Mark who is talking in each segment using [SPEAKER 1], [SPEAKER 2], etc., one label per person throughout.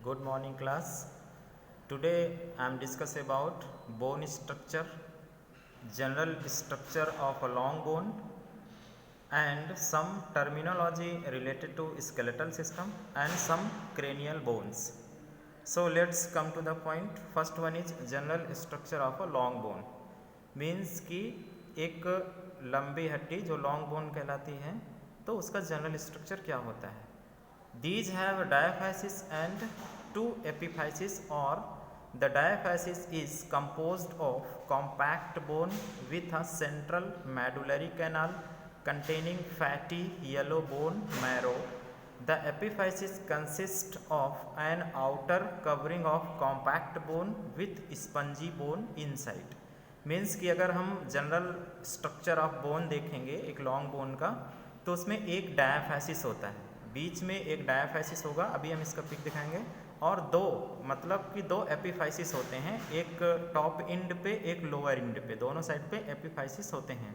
[SPEAKER 1] Good morning class. Today I am discuss about bone structure, general structure of a long bone and some terminology related to skeletal system and some cranial bones. So let's come to the point. First one is general structure of a long bone. Means कि एक लंबी हड्डी जो long bone कहलाती है तो उसका general structure क्या होता है. These have diaphysis and two epiphysis, or the diaphysis is composed of compact bone with a central medullary canal containing fatty yellow bone marrow. The epiphysis consists of an outer covering of compact bone with spongy bone inside. Means कि अगर हम general structure of bone देखेंगे एक long bone का तो उसमें एक डायाफैसिस होता है, बीच में एक डायाफैसिस होगा, अभी हम इसका पिक दिखाएंगे, और दो मतलब कि दो एपिफाइसिस होते हैं, एक टॉप इंड पे एक लोअर इंड पे, दोनों साइड पे एपिफाइसिस होते हैं.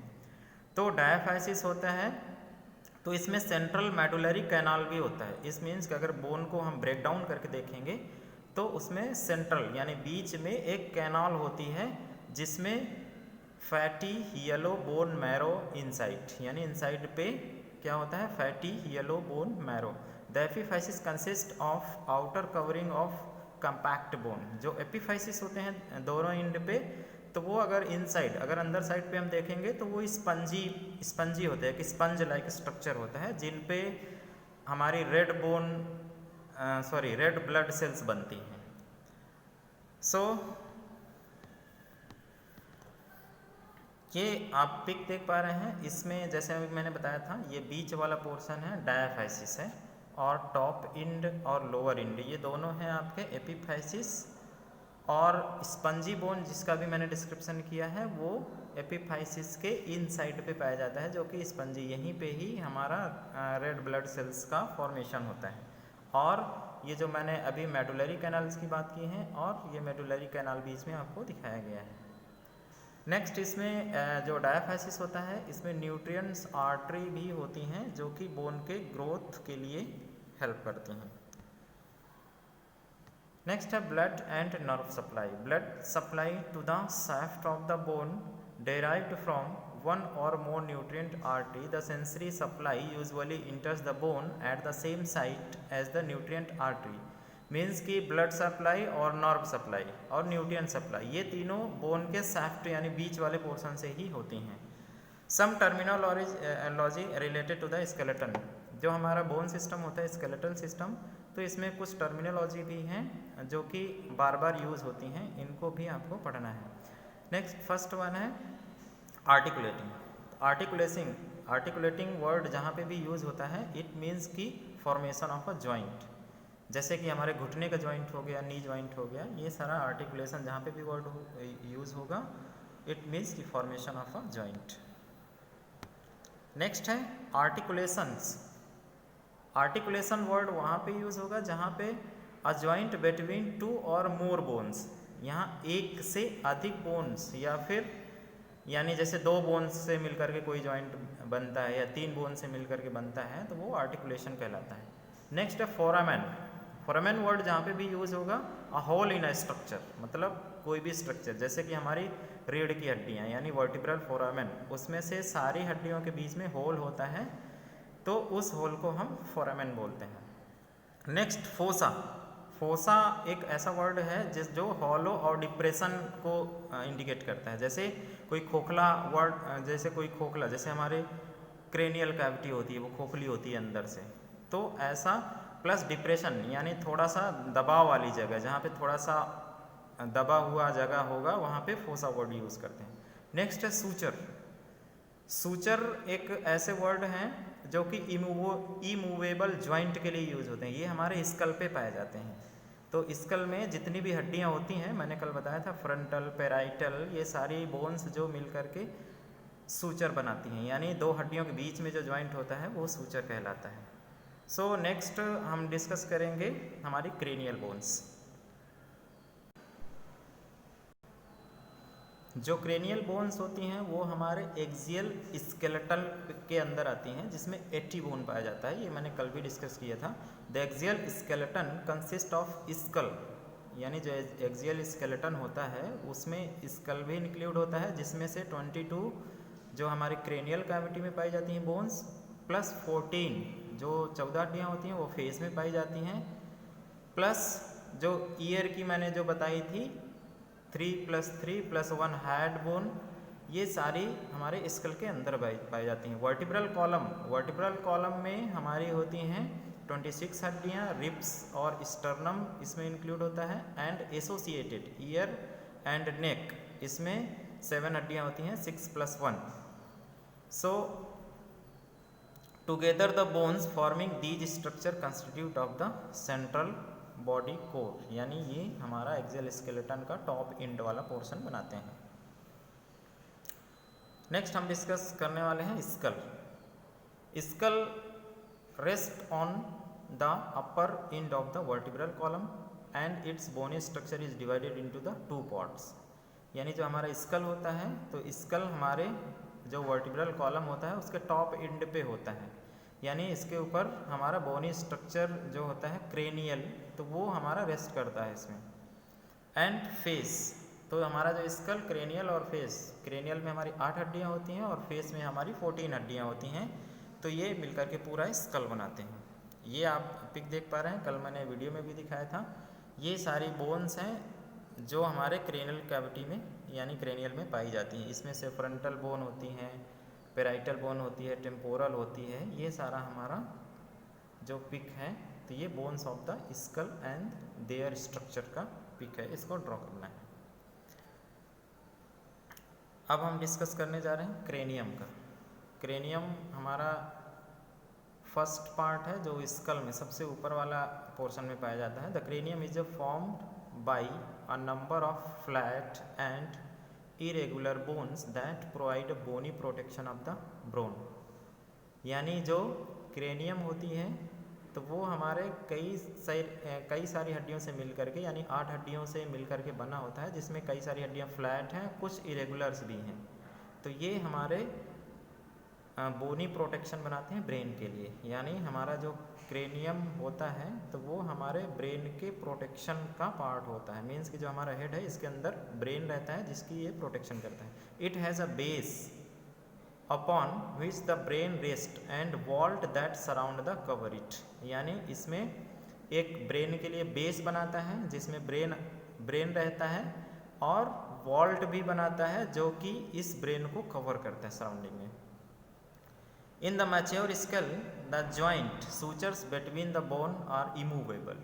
[SPEAKER 1] तो डायाफैसिस होता है तो इसमें सेंट्रल मेडुलरी कैनाल भी होता है. इस मीन्स कि अगर बोन को हम ब्रेक डाउन करके देखेंगे तो उसमें सेंट्रल यानी बीच में एक कैनाल होती है जिसमें fatty yellow bone marrow inside, यानी इनसाइड पे क्या होता है, fatty yellow bone marrow. The epiphysis consist of outer covering of compact bone. जो एपिफाइसिस होते हैं दोनों इंड पे, तो वो अगर इनसाइड अगर अंदर साइड पे हम देखेंगे तो वो स्पंजी होते हैं कि स्पंज लाइक स्ट्रक्चर होता है जिन पे हमारी रेड ब्लड सेल्स बनती हैं. सो ये आप पिक देख पा रहे हैं, इसमें जैसे अभी मैंने बताया था ये बीच वाला पोर्शन है डायाफाइसिस है, और टॉप इंड और लोअर इंड ये दोनों हैं आपके एपिफाइसिस, और स्पंजी बोन जिसका भी मैंने डिस्क्रिप्शन किया है वो एपिफाइसिस के इन साइड पे पाया जाता है, जो कि स्पंजी, यहीं पे ही हमारा रेड ब्लड सेल्स का फॉर्मेशन होता है. और ये जो मैंने अभी मेडुलरी कैनाल्स की बात की है, और ये मेडुलरी कैनाल बीच में आपको दिखाया गया है. नेक्स्ट इसमें जो डायाफाइसिस होता है इसमें न्यूट्रिएंट्स आर्टरी भी होती हैं जो कि बोन के ग्रोथ के लिए हेल्प करती हैं. नेक्स्ट है blood and nerve supply. Blood supply to the shaft of the bone derived from one or more nutrient artery. The sensory supply usually enters the bone at the same site as the nutrient artery. Means कि blood supply और nerve supply और nutrient supply ये तीनों bone के shaft यानी बीच वाले portion से ही होती हैं. Some terminology related to the skeleton. जो हमारा बोन सिस्टम होता है स्केलेटल सिस्टम, तो इसमें कुछ टर्मिनोलॉजी भी हैं जो कि बार बार यूज़ होती हैं, इनको भी आपको पढ़ना है. नेक्स्ट फर्स्ट वन है आर्टिकुलेटिंग. आर्टिकुलेटिंग वर्ड जहाँ पे भी यूज़ होता है इट मीन्स की फॉर्मेशन ऑफ अ जॉइंट. जैसे कि हमारे घुटने का जॉइंट हो गया, नी जॉइंट हो गया, ये सारा आर्टिकुलेशन जहाँ पे भी वर्ड यूज़ होगा इट मीन्स की formation of a joint. Next है आर्टिकुलेशंस. आर्टिकुलेशन वर्ड वहाँ पे यूज़ होगा जहाँ पे अ जॉइंट बिटवीन टू और मोर बोन्स, यहाँ एक से अधिक बोन्स या फिर यानी जैसे दो बोन्स से मिलकर के कोई जॉइंट बनता है या तीन बोन से मिलकर के बनता है तो वो आर्टिकुलेशन कहलाता है. नेक्स्ट है फोरामेन. फोरामेन वर्ड जहाँ पे भी यूज़ होगा a whole in a structure, मतलब कोई भी स्ट्रक्चर, जैसे कि हमारी रीढ़ की हड्डियाँ यानी वर्टिब्रल फोरामेन, उसमें से सारी हड्डियों के बीच में होल होता है तो उस होल को हम फोरामेन बोलते हैं. Next fossa. फोसा एक ऐसा वर्ड है जो हॉलो और डिप्रेशन को इंडिकेट करता है. जैसे कोई खोखला वर्ड, जैसे हमारे क्रेनियल कैविटी होती है वो खोखली होती है अंदर से, तो ऐसा प्लस डिप्रेशन यानी थोड़ा सा दबाव वाली जगह, जहाँ पे थोड़ा सा दबा हुआ जगह होगा वहाँ पे फोसा वर्ड यूज़ करते हैं. नेक्स्ट है सूचर. सूचर एक ऐसे वर्ड हैं जो कि इमूवेबल जॉइंट के लिए यूज़ होते हैं. ये हमारे स्कल पे पाए जाते हैं. तो स्कल में जितनी भी हड्डियाँ होती हैं, मैंने कल बताया था फ्रंटल, पेराइटल, ये सारी बोन्स जो मिल करके सूचर बनाती हैं, यानी दो हड्डियों के बीच में जो जॉइंट होता है वो सूचर कहलाता है. सो नेक्स्ट हम डिस्कस करेंगे हमारी क्रेनियल बोन्स. जो क्रेनियल बोन्स होती हैं वो हमारे एक्सियल स्केलेटल के अंदर आती हैं, जिसमें 80 बोन पाया जाता है। ये मैंने कल भी डिस्कस किया था। The axial skeleton consist of skull, यानी जो एक्सियल स्केलेटन होता है उसमें स्कल भी इंक्लूड होता है, जिसमें से 22 जो हमारे क्रेनियल कैविटी में पाई जाती हैं बोन्स, प्लस 14 जो 14 हड्डियाँ होती हैं वो फेस में पाई जाती हैं, प्लस जो ईयर की मैंने जो बताई थी 3 + 3 + 1 हेड बोन, ये सारी हमारे स्कल के अंदर पाई जाती हैं। वर्टिब्रल कॉलम में हमारी होती हैं 26 हड्डियाँ, रिब्स और स्टर्नम इसमें इंक्लूड होता है, and associated ear and neck इसमें 7 हड्डियाँ होती हैं, 6 + 1। So together the bones forming these structure constitute of the central body core, यानी ये हमारा एक्सियल स्केलेटन का टॉप एंड वाला पोर्शन बनाते हैं। नेक्स्ट हम डिस्कस करने वाले हैं skull. Skull rest on the upper end of the vertebral column and its bony structure is divided into the 2 parts. यानी जो हमारा स्कल होता है, तो स्कल हमारे जो वर्टिब्रल कॉलम होता है उसके टॉप एंड पे होता है, यानी इसके ऊपर हमारा बोनी स्ट्रक्चर जो होता है क्रेनियल, तो वो हमारा रेस्ट करता है इसमें। एंड फेस, तो हमारा जो स्कल, क्रेनियल और फेस, क्रेनियल में हमारी 8 हड्डियाँ होती हैं और फेस में हमारी 14 हड्डियाँ होती हैं, तो ये मिलकर के पूरा स्कल बनाते हैं। ये आप पिक देख पा रहे हैं, कल मैंने वीडियो में भी दिखाया था। ये सारी बोन्स हैं जो हमारे क्रेनियल कैविटी में यानी क्रेनियल में पाई जाती हैं। इसमें से फ्रंटल बोन होती हैं, पेराइटल बोन होती है, टेम्पोरल होती है, ये सारा हमारा जो पिक है, तो ये bones of the skull and there structure का पिक है, इसको ड्रॉ करना है। अब हम डिस्कस करने जा रहे हैं क्रेनियम का। क्रेनियम हमारा फर्स्ट पार्ट है जो स्कल में सबसे ऊपर वाला पोर्शन में पाया जाता है। The cranium is formed by a number of flat and irregular bones that provide a bony protection of the brain। यानी जो क्रेनियम होती है तो वो हमारे कई सारी हड्डियों से मिल करके, यानी 8 हड्डियों से मिल करके बना होता है, जिसमें कई सारी हड्डियाँ फ्लैट हैं, कुछ इरेगुलर्स भी हैं। तो ये हमारे बोनी प्रोटेक्शन बनाते हैं ब्रेन के लिए। यानी हमारा जो क्रेनियम होता है तो वो हमारे ब्रेन के प्रोटेक्शन का पार्ट होता है। मीन्स कि जो हमारा हेड है इसके अंदर ब्रेन रहता है जिसकी ये प्रोटेक्शन करता है। It has a base upon which the brain rest and vault that surround the cover it. यानी इसमें एक ब्रेन के लिए बेस बनाता है जिसमें ब्रेन रहता है, और वॉल्ट भी बनाता है जो कि इस ब्रेन को कवर करता है सराउंडिंग में। In the mature skull, the joint sutures between the bone are immovable।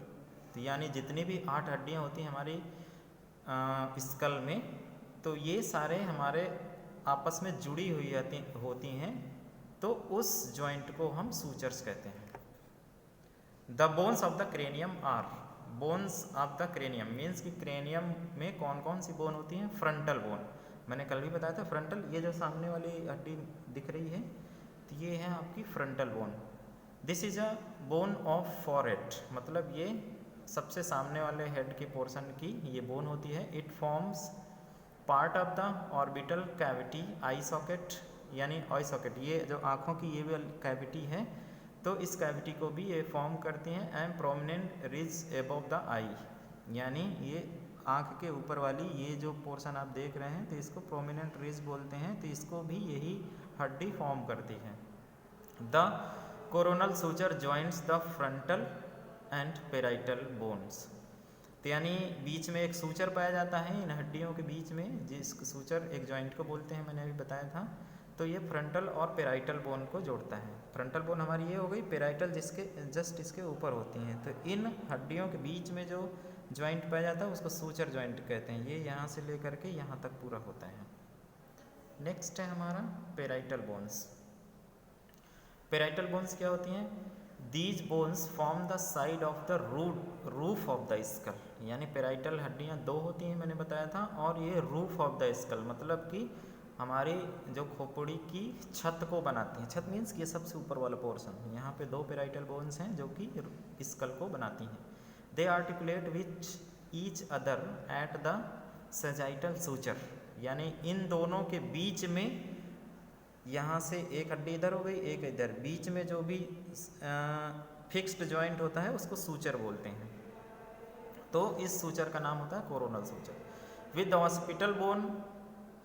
[SPEAKER 1] तो यानी जितनी भी 8 हड्डियाँ होती हैं हमारी स्कल में, तो ये सारे हमारे आपस में जुड़ी हुई होती हैं, तो उस जॉइंट को हम सूचर्स कहते हैं। The bones of the cranium are, bones of the cranium means कि क्रेनियम में कौन कौन सी बोन होती हैं। फ्रंटल बोन मैंने कल भी बताया था। फ्रंटल, ये जो सामने वाली हड्डी दिख रही है, तो ये है आपकी frontal bone. This is a bone of forehead, मतलब ये सबसे सामने वाले हेड के पोर्शन की ये बोन होती है। It forms part of the orbital cavity I socket, यानी आई सॉकेट, ये जो आँखों की ये भी कैविटी है, तो इस कैविटी को भी ये फॉर्म करती हैं। And prominent ridge above the eye, यानी ये आँख के ऊपर वाली ये जो पोर्शन आप देख रहे हैं, तो इसको प्रोमिनेंट रिज बोलते हैं, तो इसको भी यही हड्डी फॉर्म करती है। The coronal suture joints the frontal and parietal bones, तो यानी बीच में एक सूचर पाया जाता है इन हड्डियों के बीच में, जिस सूचर एक जॉइंट को बोलते हैं, मैंने अभी बताया था। तो ये फ्रंटल और पेराइटल बोन को जोड़ता है। फ्रंटल बोन हमारी ये हो गई, पेराइटल जिसके जस्ट इसके ऊपर होती हैं। तो इन हड्डियों के बीच में जो जॉइंट पाया जाता है उसको सूचर जॉइंट कहते हैं। ये यहाँ से लेकर के यहाँ तक पूरा होता है। नेक्स्ट है हमारा पेराइटल बोन्स। पेराइटल बोन्स क्या होती हैं? These bones form the side of the roof of the skull, यानी पेराइटल हड्डियाँ 2 होती हैं मैंने बताया था, और ये रूफ ऑफ द स्कल मतलब कि हमारी जो खोपड़ी की छत को बनाती हैं। छत मीन्स ये सबसे ऊपर वाला पोर्शन, यहाँ पे 2 पेराइटल बोन्स हैं जो कि स्कल को बनाती हैं। They articulate with each other at the sagittal suture, यानी इन दोनों के बीच में, यहाँ से एक हड्डी इधर हो गई, एक इधर, बीच में जो भी फिक्स्ड जॉइंट होता है उसको सूचर बोलते हैं। तो इस सूचर का नाम होता है coronal suture. With the occipital bone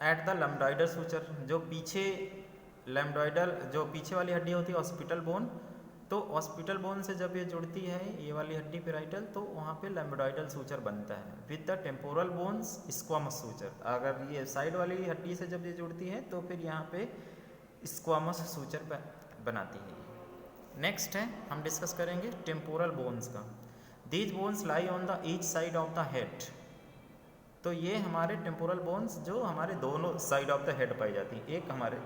[SPEAKER 1] at the lambdoidal suture, जो पीछे लैम्डोइडल, जो पीछे वाली हड्डी होती है हॉस्पिटल बोन, तो हॉस्पिटल बोन से जब ये जुड़ती है ये वाली हड्डी पेराइटल, तो वहाँ पे लैम्डोइडल सूचर बनता है। With the temporal bones squamous suture, अगर ये साइड वाली हड्डी से जब ये जुड़ती है तो फिर यहाँ पे स्क्वामस सूचर बनाती है। नेक्स्ट है, हम डिस्कस करेंगे टेम्पोरल बोन्स का। These bones lie on the each side of the head, तो ये हमारे टेम्पोरल बोन्स जो हमारे दोनों साइड ऑफ द हेड पाई जाती है, एक हमारे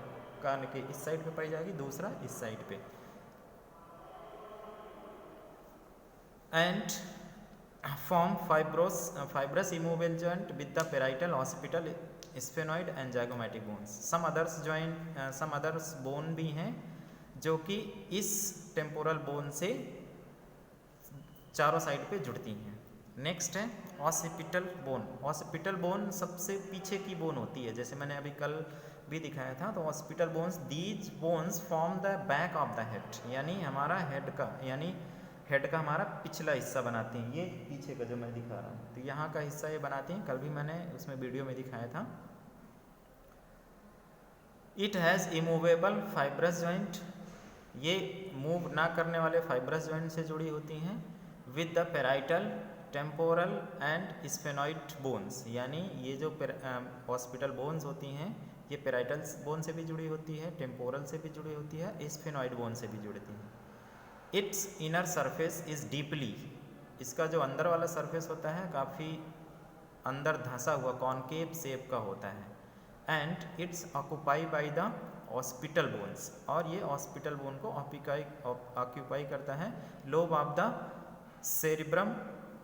[SPEAKER 1] कान के इस साइड पे पाई जाएगी, दूसरा इस साइड पे। And form fibrous immovable joint with the parietal, occipital, sphenoid and zygomatic bones. some others bone भी हैं जो कि इस टेम्पोरल बोन से चारों साइड पे जुड़ती हैं। नेक्स्ट है ऑसिपिटल बोन। ऑसिपिटल बोन सबसे पीछे की बोन होती है, जैसे मैंने अभी कल भी दिखाया था। तो occipital bones, these bones form the back of the head, यानी हमारा हेड का, यानी हेड का हमारा पिछला हिस्सा बनाते हैं। ये पीछे का जो मैं दिखा रहा हूँ, तो यहाँ का हिस्सा ये बनाते हैं, कल भी मैंने उसमें वीडियो में दिखाया था। It has immovable fibrous joint, ये मूव ना करने वाले फाइब्रस जॉइंट से जुड़ी होती हैं। With the parietal, temporal and sphenoid bones, यानी ये जो हॉस्पिटल बोन्स होती हैं ये पेराइटल बोन से भी जुड़ी होती है, टेम्पोरल से भी जुड़ी होती है, स्फेनॉइड बोन से भी जुड़ती है। It's inner surface is deeply, इसका जो अंदर वाला सरफेस होता है काफ़ी अंदर धंसा हुआ कॉनकेव शेप का होता है। And it's occupy by the occipital bones, और ये ऑस्पिटल बोन को ऑक्यूपाई करता है lobe of the cerebrum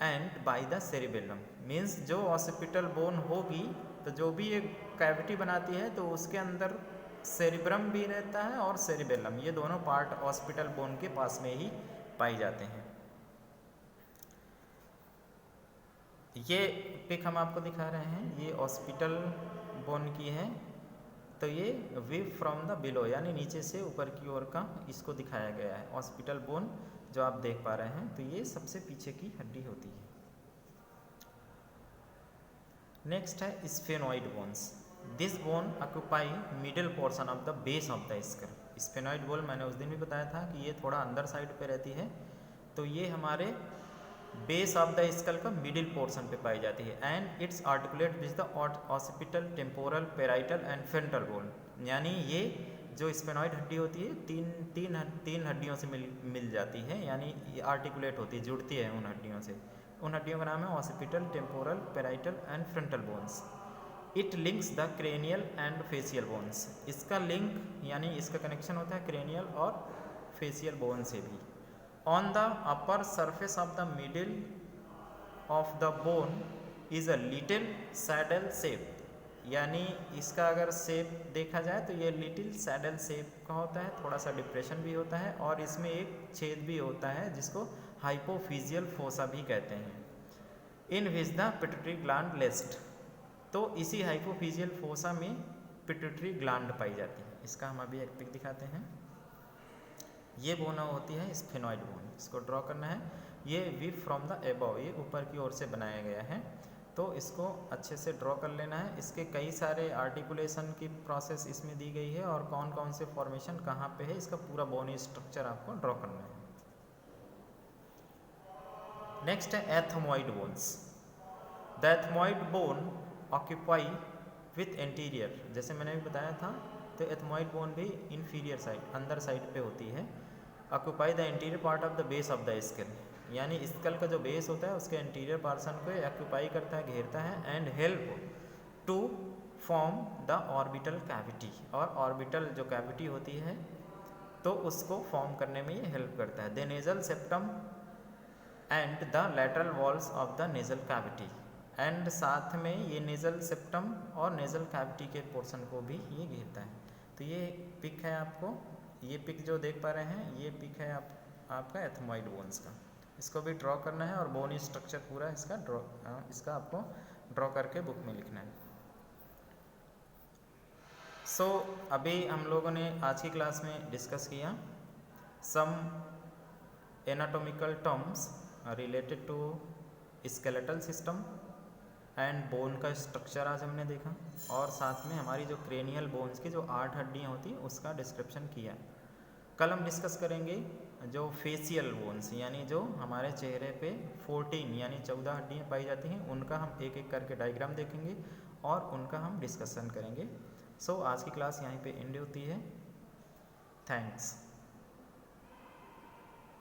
[SPEAKER 1] and by the cerebellum. Means जो ऑस्पिटल बोन होगी तो जो भी एक कैविटी बनाती है तो उसके अंदर सेरिब्रम भी रहता है और सेरिबेलम, ये दोनों पार्ट ऑस्पिटल बोन के पास में ही पाए जाते हैं। ये पिक हम आपको दिखा रहे हैं, ये ऑस्पिटल बोन की है। तो ये व्यू फ्रॉम द बिलो, यानी नीचे से ऊपर की ओर का इसको दिखाया गया है। ऑस्पिटल बोन जो आप देख पा रहे हैं, तो ये सबसे पीछे की हड्डी होती है। नेक्स्ट है sphenoid bones. This bone occupy middle portion of the base of the skull. Sphenoid bone मैंने उस दिन भी बताया था कि ये थोड़ा अंदर साइड पे रहती है, तो ये हमारे बेस ऑफ द स्कल का मिडिल पोर्शन पे पाई जाती है। And it's articulate with the occipital, temporal, parietal and frontal bone, यानी ये जो स्फेनॉइड हड्डी होती है तीन हड्डियों से मिल जाती है, यानी ये आर्टिकुलेट होती है, जुड़ती है उन हड्डियों से। उन हड्डियों का नाम है occipital, temporal, parietal and frontal bones. It links the cranial and facial bones, इसका लिंक यानी इसका कनेक्शन होता है क्रेनियल और फेसियल बोन से भी। On the upper surface of the middle of the bone is a little saddle shape, यानी इसका अगर शेप देखा जाए तो ये लिटिल सैडल शेप का होता है, थोड़ा सा डिप्रेशन भी होता है और इसमें एक छेद भी होता है जिसको हाइपोफिजियल फोसा भी कहते हैं। इन विच द पिट्यूटरी ग्लैंड लेस्ट, तो इसी हाइपोफिजियल फोसा में पिट्यूटरी ग्लैंड पाई जाती है। इसका हम अभी एक पिक दिखाते हैं। ये बोन होती है स्फेनॉइड बोन, इसको ड्रॉ करना है। ये वी फ्रॉम द एबव, ये ऊपर की ओर से बनाया गया है, तो इसको अच्छे से ड्रॉ कर लेना है। इसके कई सारे आर्टिकुलेशन की प्रोसेस इसमें दी गई है और कौन कौन से फॉर्मेशन कहाँ पे है, इसका पूरा बोनी स्ट्रक्चर आपको ड्रॉ करना है। नेक्स्ट है ethmoid bones. The ethmoid bone occupy with anterior, जैसे मैंने भी बताया था, तो एथमोइड बोन भी इंफीरियर साइड, अंदर साइड पे होती है। Occupy the interior part of the base of the skull, यानी स्कल का जो बेस होता है उसके इंटीरियर पोर्शन को ऑक्यूपाई करता है, घेरता है। And help to form the orbital cavity, और ऑर्बिटल जो कैविटी होती है तो उसको फॉर्म करने में ये हेल्प करता है। The nasal septum and the lateral walls of the nasal cavity, and साथ में ये नेजल सेप्टम और नेजल कैविटी के पोर्शन को भी ये घेरता है। तो ये पिक है, आपको ये पिक जो देख पा रहे हैं ये पिक है आपका एथमोइड बोन्स का। इसको भी ड्रॉ करना है और बोनी स्ट्रक्चर पूरा इसका आपको ड्रॉ करके बुक में लिखना है। सो अभी हम लोगों ने आज की क्लास में डिस्कस किया some anatomical terms related to skeletal system and bone का स्ट्रक्चर आज हमने देखा, और साथ में हमारी जो क्रेनियल बोन्स की जो 8 हड्डियाँ होती हैं उसका डिस्क्रिप्शन किया। कल हम डिस्कस करेंगे जो फेशियल बोन्स यानी जो हमारे चेहरे पे 14 यानी 14 हड्डियाँ पाई जाती हैं, उनका हम एक एक करके डायग्राम देखेंगे और उनका हम डिस्कशन करेंगे। सो आज की क्लास यहीं पे एंड होती है। थैंक्स।